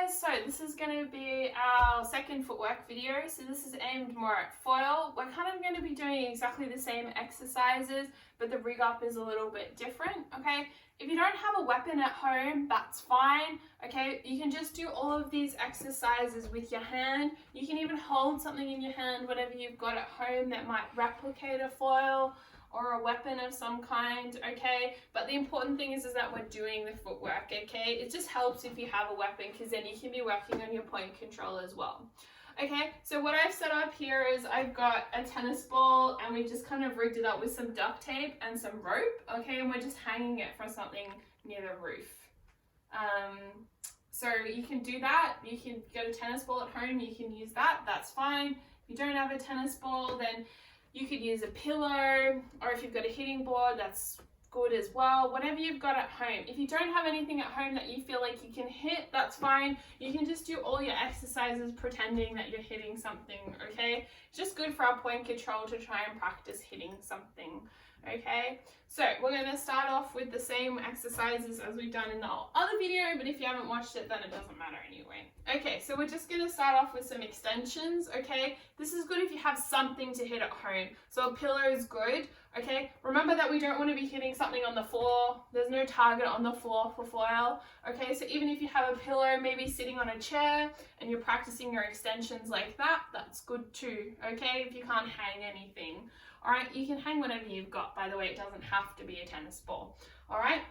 guys, so this is going to be our second footwork video. So this is aimed more at foil. We're kind of going to be doing exactly the same exercises, but the rig up is a little bit different, okay? If you don't have a weapon at home, that's fine, okay? You can just do all of these exercises with your hand. You can even hold something in your hand, whatever you've got at home that might replicate a foil or a weapon of some kind, okay? But the important thing is that we're doing the footwork, okay? It just helps if you have a weapon, because then you can be working on your point control as well. Okay, so what I've set up here is I've got a tennis ball and we just kind of rigged it up with some duct tape and some rope, okay? And we're just hanging it from something near the roof. So you can do that. You can get a tennis ball at home, you can use that, that's fine. If you don't have a tennis ball, then you could use a pillow, or if you've got a hitting board, that's good as well. Whatever you've got at home. If you don't have anything at home that you feel like you can hit, that's fine. You can just do all your exercises pretending that you're hitting something, okay? It's just good for our point control to try and practice hitting something, okay? So we're going to start off with the same exercises as we've done in the other video, but if you haven't watched it, then it doesn't matter anyway. Okay, so we're just going to start off with some extensions, okay? This is good if you have something to hit at home. So a pillow is good, okay? Remember that we don't want to be hitting something on the floor. There's no target on the floor for foil, okay? So even if you have a pillow maybe sitting on a chair and you're practicing your extensions like that, that's good too, okay? If you can't hang anything. All right, you can hang whatever you've got, by the way, it doesn't have to be a tennis ball. All right,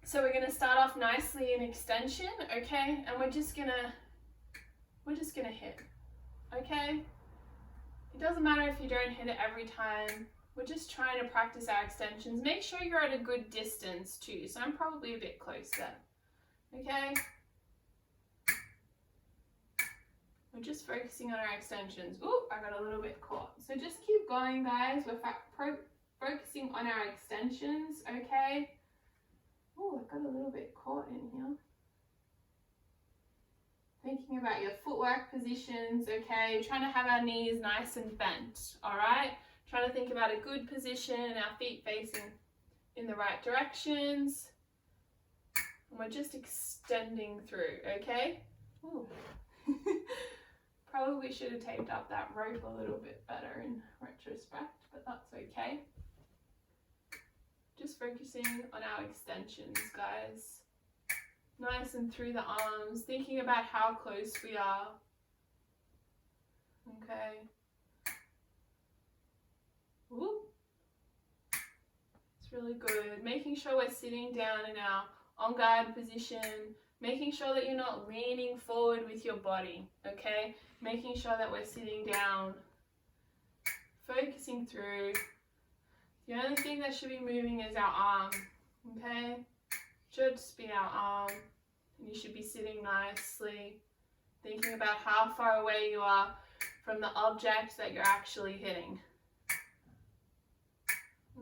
so we're gonna start off nicely in extension, okay? And we're just gonna hit, okay? It doesn't matter if you don't hit it every time. We're just trying to practice our extensions. Make sure you're at a good distance too. So I'm probably a bit closer, okay? We're just focusing on our extensions. Ooh, I got a little bit caught. So just keep going, guys. We're focusing on our extensions, okay? Ooh, I got a little bit caught in here. Thinking about your footwork positions, okay? Trying to have our knees nice and bent, all right? Trying to think about a good position, our feet facing in the right directions. And we're just extending through, okay? Ooh. Probably should have taped up that rope a little bit better in retrospect, but that's okay. Just focusing on our extensions, guys. Nice and through the arms, thinking about how close we are. Okay. Ooh. It's really good. Making sure we're sitting down in our on guard position. Making sure that you're not leaning forward with your body, okay? Making sure that we're sitting down, focusing through. The only thing that should be moving is our arm, okay? Should just be our arm. And you should be sitting nicely, thinking about how far away you are from the object that you're actually hitting.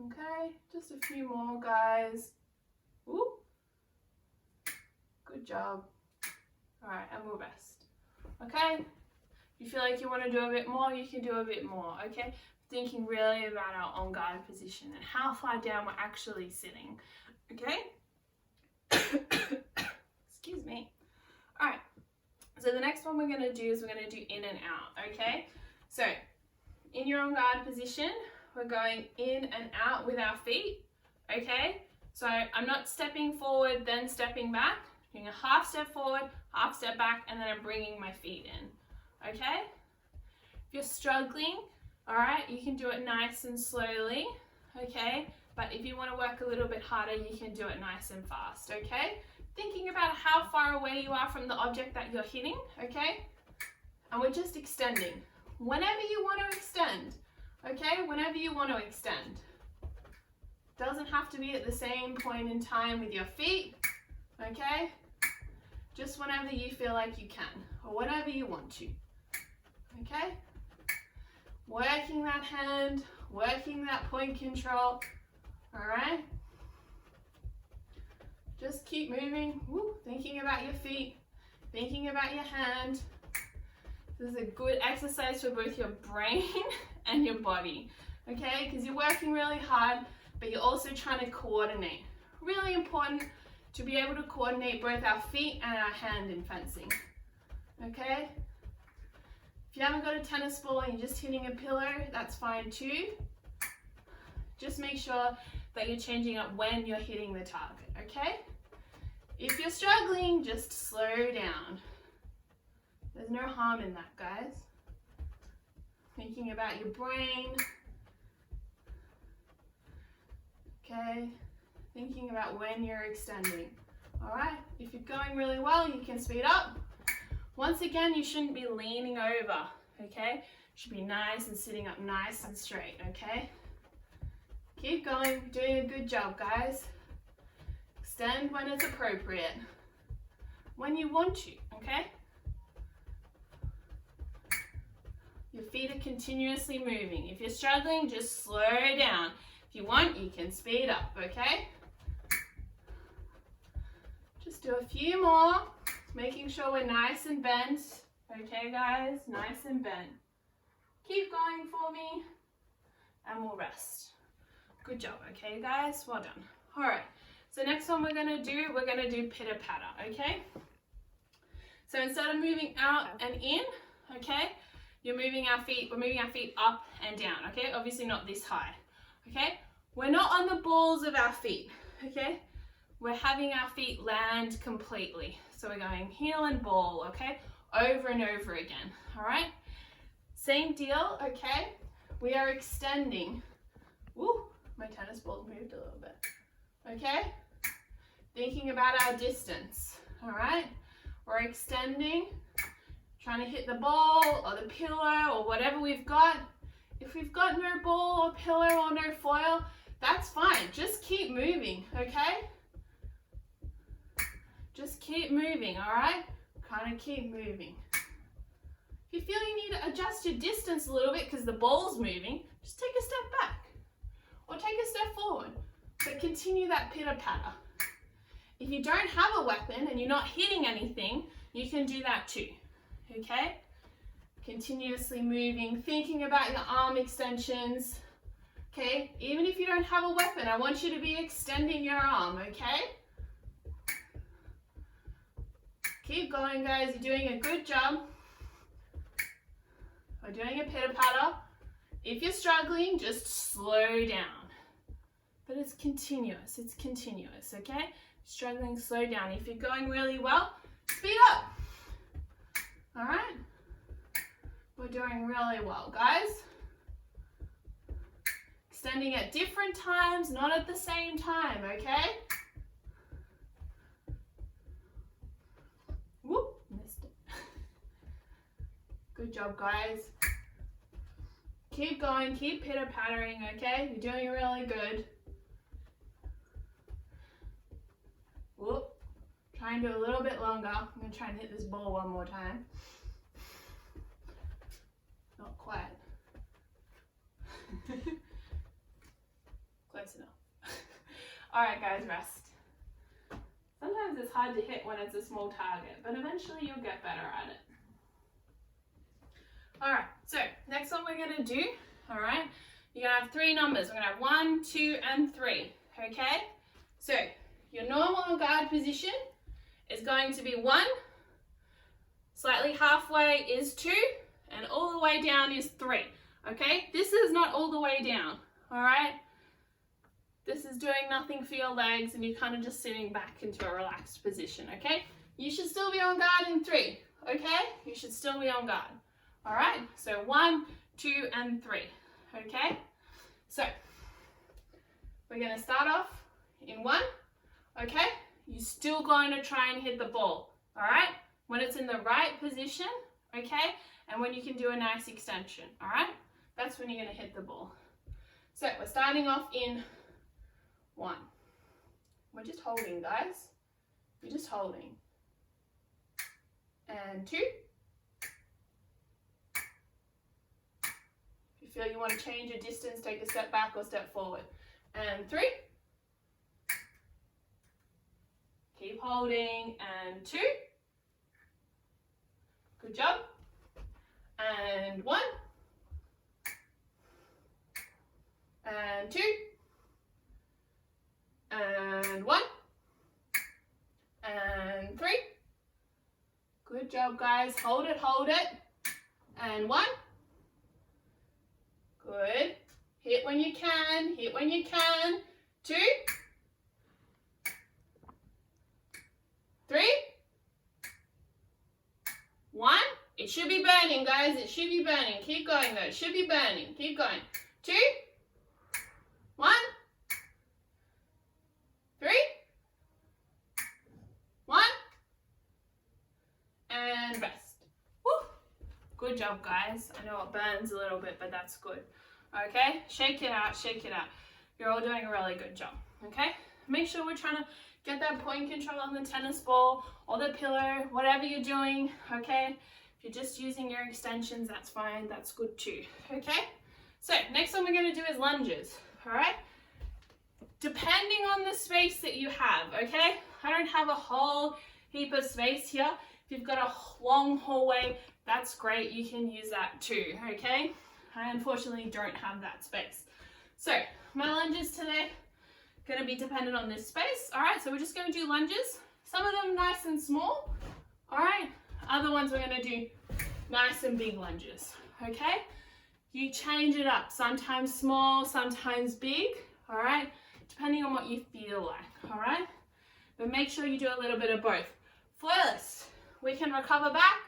Okay, just a few more, guys. Ooh. Good job. All right, and we'll rest. Okay? If you feel like you want to do a bit more, you can do a bit more, okay? Thinking really about our on guard position and how far down we're actually sitting, okay? Excuse me. All right, so the next one we're going to do is we're going to do in and out, okay? So in your on guard position, we're going in and out with our feet, okay? So I'm not stepping forward, then stepping back. Doing a half step forward, half step back, and then I'm bringing my feet in, okay? If you're struggling, all right, you can do it nice and slowly, okay? But if you want to work a little bit harder, you can do it nice and fast, okay? Thinking about how far away you are from the object that you're hitting, okay? And we're just extending. Whenever you want to extend, okay? Whenever you want to extend. Doesn't have to be at the same point in time with your feet. Okay, just whenever you feel like you can, or whatever you want to, okay? Working that hand, working that point control, all right? Just keep moving, woo, thinking about your feet, thinking about your hand. This is a good exercise for both your brain and your body, okay? Because you're working really hard, but you're also trying to coordinate. Really important to be able to coordinate both our feet and our hand in fencing, okay? If you haven't got a tennis ball and you're just hitting a pillow, that's fine too. Just make sure that you're changing up when you're hitting the target, okay? If you're struggling, just slow down. There's no harm in that, guys. Thinking about your brain. Okay, thinking about when you're extending. All right, if you're going really well, you can speed up. Once again, you shouldn't be leaning over, okay? You should be nice and sitting up nice and straight, okay? Keep going, doing a good job, guys. Extend when it's appropriate, when you want to, okay? Your feet are continuously moving. If you're struggling, just slow down. If you want, you can speed up, okay? Just do a few more, making sure we're nice and bent. Okay, guys, nice and bent. Keep going for me, and we'll rest. Good job, okay, guys? Well done. All right, so next one we're gonna do pitter-patter, okay? So instead of moving out and in, okay, we're moving our feet up and down, okay? Obviously not this high, okay? We're not on the balls of our feet, okay? We're having our feet land completely. So we're going heel and ball, okay? Over and over again, all right? Same deal, okay? We are extending. Woo, my tennis ball moved a little bit, okay? Thinking about our distance, all right? We're extending, trying to hit the ball or the pillow or whatever we've got. If we've got no ball or pillow or no foil, that's fine. Just keep moving, okay? Just keep moving, all right? Kind of keep moving. If you feel you need to adjust your distance a little bit because the ball's moving, just take a step back or take a step forward, but continue that pitter-patter. If you don't have a weapon and you're not hitting anything, you can do that too, okay? Continuously moving, thinking about your arm extensions, okay? Even if you don't have a weapon, I want you to be extending your arm, okay? Keep going, guys. You're doing a good job. We're doing a pitter-patter. If you're struggling, just slow down. But it's continuous, okay? Struggling, slow down. If you're going really well, speed up. All right? We're doing really well, guys. Extending at different times, not at the same time, okay? Whoop, missed it. Good job, guys. Keep going, keep pitter-pattering, okay? You're doing really good. Whoop. Try and do a little bit longer. I'm going to try and hit this ball one more time. Not quite. Close enough. Alright guys, rest. Sometimes it's hard to hit when it's a small target, but eventually you'll get better at it. Alright, so next one we're going to do, alright, you're going to have 3 numbers. We're going to have 1, 2, and 3, okay? So your normal guard position is going to be 1, slightly halfway is 2, and all the way down is 3, okay? This is not all the way down, alright? This is doing nothing for your legs and you're kind of just sitting back into a relaxed position, okay? You should still be on guard in 3, okay? You should still be on guard. All right, so 1, 2, and 3, okay? So we're going to start off in 1, okay? You're still going to try and hit the ball, all right? When it's in the right position, okay? And when you can do a nice extension, all right? That's when you're going to hit the ball. So we're starting off in 1. We're just holding, guys. You're just holding. And 2. If you feel you want to change your distance, take a step back or step forward. And 3. Keep holding. And 2. Good job. And 1. And 2. And 1. And 3. Good Good job, guys. Hold it, hold it. And 1. Good. Hit when you can, hit when you can. 2. 3. 1. It should be burning, guys. It should be burning. Keep going, though. It should be burning. Keep going. 2. 1. 3. 1. And rest. Woo. Good job, guys. I know it burns a little bit, but that's good. Okay? Shake it out, shake it out. You're all doing a really good job. Okay? Make sure we're trying to get that point control on the tennis ball or the pillow, whatever you're doing. Okay? If you're just using your extensions, that's fine. That's good too. Okay? So, next one we're going to do is lunges. All right? Depending on the space that you have, okay? I don't have a whole heap of space here. If you've got a long hallway, that's great. You can use that too, okay? I unfortunately don't have that space. So, my lunges today are going to be dependent on this space. All right, so we're just going to do lunges. Some of them nice and small, all right? Other ones we're going to do nice and big lunges, okay? You change it up, sometimes small, sometimes big, all right? Depending on what you feel like, all right? But make sure you do a little bit of both. Foilist, we can recover back,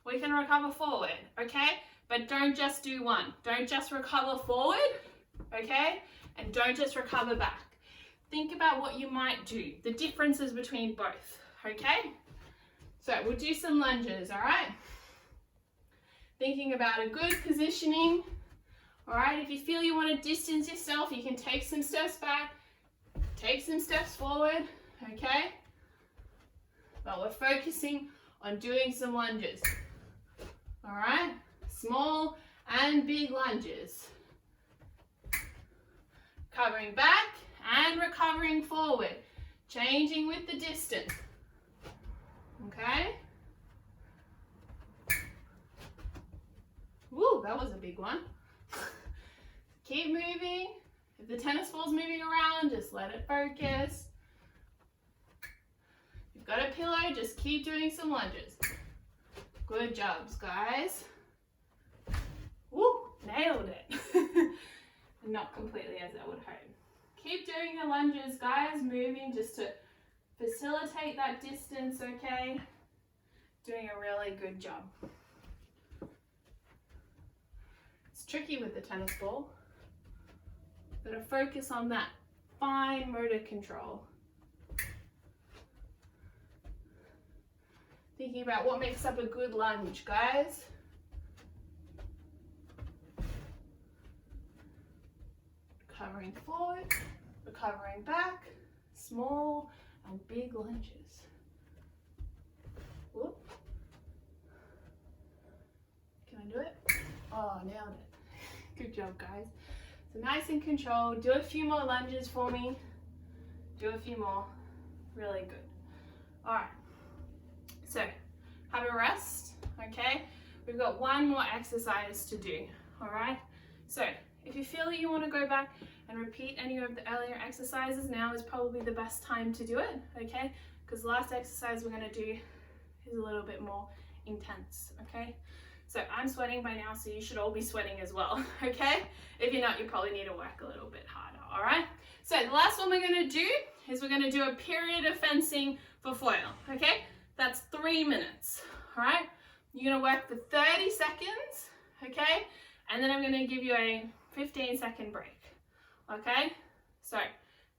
we can recover forward, okay? But don't just do one. Don't just recover forward, okay? And don't just recover back. Think about what you might do, the differences between both, okay? So we'll do some lunges, all right? Thinking about a good positioning, all right? If you feel you want to distance yourself, you can take some steps back, take some steps forward, okay? But we're focusing on doing some lunges, all right? Small and big lunges. Covering back and recovering forward, changing with the distance, okay? Woo, that was a big one. Keep moving. If the tennis ball's moving around, just let it focus. If you've got a pillow, just keep doing some lunges. Good jobs, guys. Woo, nailed it. Not completely as I would hope. Keep doing the lunges, guys, moving just to facilitate that distance, okay? Doing a really good job. It's tricky with the tennis ball. Gotta focus on that fine motor control. Thinking about what makes up a good lunge, guys. Recovering forward, recovering back, small and big lunges. Whoop. Can I do it? Oh, nailed it. Good job, guys. So nice and controlled. Do a few more lunges for me. Do a few more. Really good. All right. So have a rest, okay? We've got one more exercise to do, all right? So if you feel that you want to go back and repeat any of the earlier exercises, now is probably the best time to do it, okay? Because the last exercise we're going to do is a little bit more intense, okay? So I'm sweating by now, so you should all be sweating as well, okay? If you're not, you probably need to work a little bit harder, all right? So the last one we're going to do is we're going to do a period of fencing for foil, okay? That's 3 minutes, all right? You're going to work for 30 seconds, okay? And then I'm going to give you a 15-second break, okay? So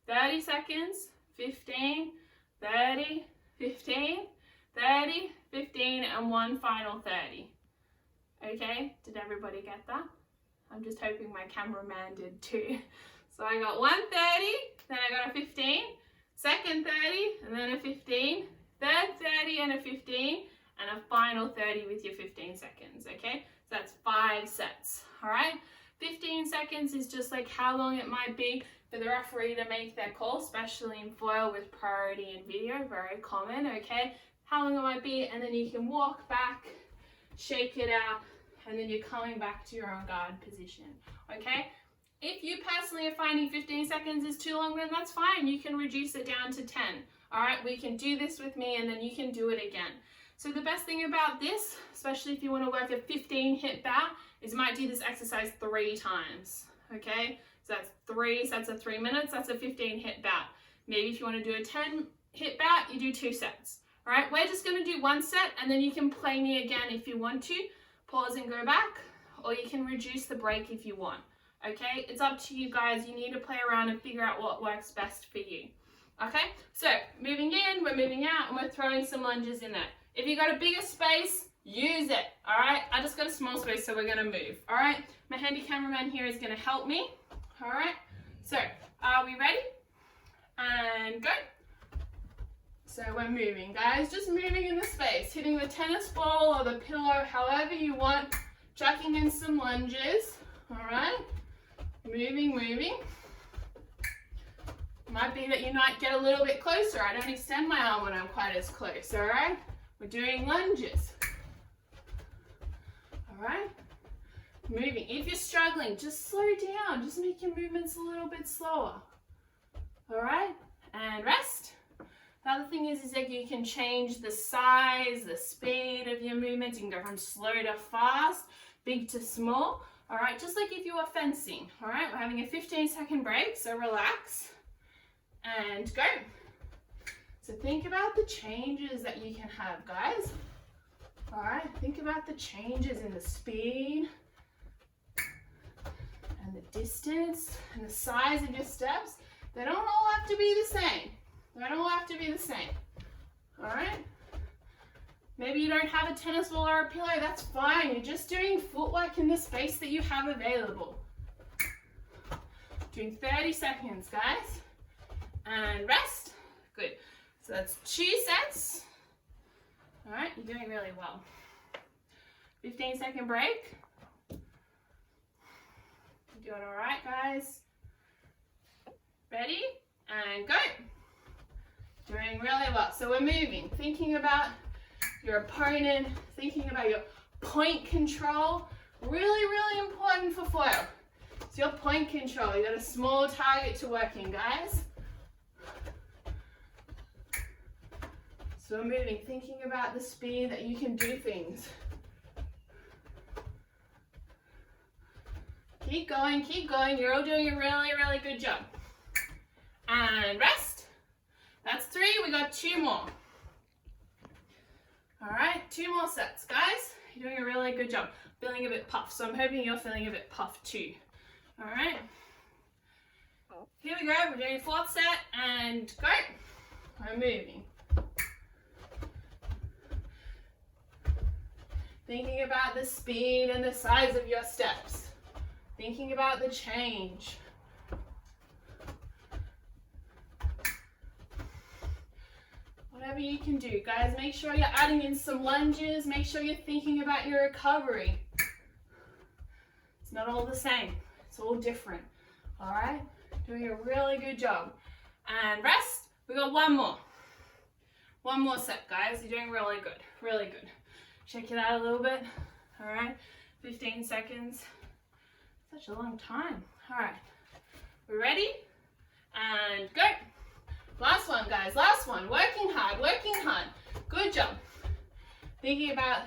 30 seconds, 15, 30, 15, 30, 15, and one final 30. Okay, did everybody get that? I'm just hoping my cameraman did too. So I got 1 30, then I got a 15, second 30, and then a 15, third 30 and a 15, and a final 30 with your 15 seconds, okay? So that's 5 sets, all right? 15 seconds is just like how long it might be for the referee to make their call, especially in foil with priority in video, very common, okay? How long it might be, and then you can walk back, shake it out, and then you're coming back to your own guard position, okay? If you personally are finding 15 seconds is too long, then that's fine. You can reduce it down to 10, all right? We can do this with me, and then you can do it again. So the best thing about this, especially if you want to work a 15 hit bat, is you might do this exercise 3 times, okay? So that's 3 sets of 3 minutes, that's a 15 hit bat. Maybe if you want to do a 10 hit bat, you do 2 sets. All right, we're just going to do 1 set, and then you can play me again if you want to. Pause and go back, or you can reduce the break if you want. Okay, it's up to you guys. You need to play around and figure out what works best for you. Okay, so moving in, we're moving out, and we're throwing some lunges in there. If you've got a bigger space, use it. All right, I just got a small space, so we're going to move. All right, my handy cameraman here is going to help me. All right, so are we ready? And go. So we're moving, guys, just moving in the space, hitting the tennis ball or the pillow, however you want, chucking in some lunges, all right? Moving, moving. Might be that you might get a little bit closer. I don't extend my arm when I'm quite as close, all right? We're doing lunges, all right? Moving. If you're struggling, just slow down. Just make your movements a little bit slower, all right? And rest. The other thing is that you can change the size, the speed of your movements. You can go from slow to fast, big to small. All right, just like if you were fencing. All right, we're having a 15-second break, so relax and go. So think about the changes that you can have, guys. All right, think about the changes in the speed and the distance and the size of your steps. They don't all have to be the same. They don't all have to be the same, all right? Maybe you don't have a tennis ball or a pillow, that's fine. You're just doing footwork in the space that you have available. Doing 30 seconds, guys. And rest. Good. So that's 2 sets. All right, you're doing really well. 15-second break. You're doing all right, guys. Ready? And go. Doing really well. So we're moving, thinking about your opponent, thinking about your point control. Really, really important for foil. It's your point control. You got a small target to work in, guys. So we're moving, thinking about the speed that you can do things. Keep going, keep going. You're all doing a really, really good job. And rest. That's 3, we got 2 more. All right, 2 more sets, guys. You're doing a really good job. Feeling a bit puffed, so I'm hoping you're feeling a bit puffed too. All right. Here we go, we're doing 4th set and go. We're moving. Thinking about the speed and the size of your steps. Thinking about the change. Whatever you can do, guys, make sure you're adding in some lunges. Make sure you're thinking about your recovery. It's not all the same. It's all different. All right? Doing a really good job. And rest. We got 1 more. 1 more set, guys. You're doing really good. Really good. Check it out a little bit. All right? 15 seconds. Such a long time. All right. We ready? And go. Last one, guys, last one. Working hard, working hard. Good job. Thinking about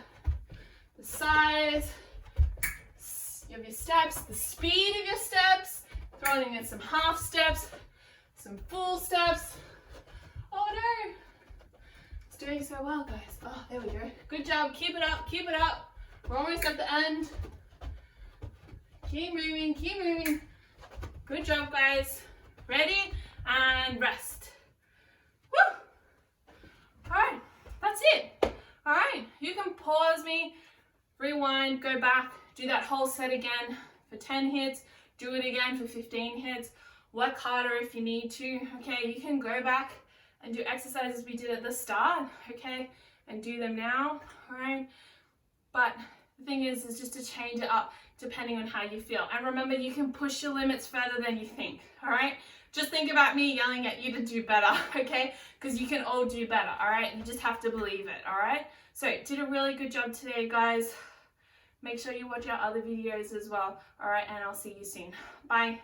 the size of your steps, the speed of your steps, throwing in some half steps, some full steps. Oh no. It's doing so well, guys. Oh, there we go. Good job. Keep it up, keep it up. We're almost at the end. Keep moving, keep moving. Good job, guys. Ready? And rest. Woo! All right, that's it. All right, you can pause me, rewind, go back, do that whole set again for 10 hits, do it again for 15 hits, work harder if you need to, okay? You can go back and do exercises we did at the start, okay? And do them now, all right? But the thing is just to change it up depending on how you feel. And remember, you can push your limits further than you think, all right? Just think about me yelling at you to do better, okay? Because you can all do better, all right? You just have to believe it, all right? So, did a really good job today, guys. Make sure you watch our other videos as well, all right? And I'll see you soon. Bye.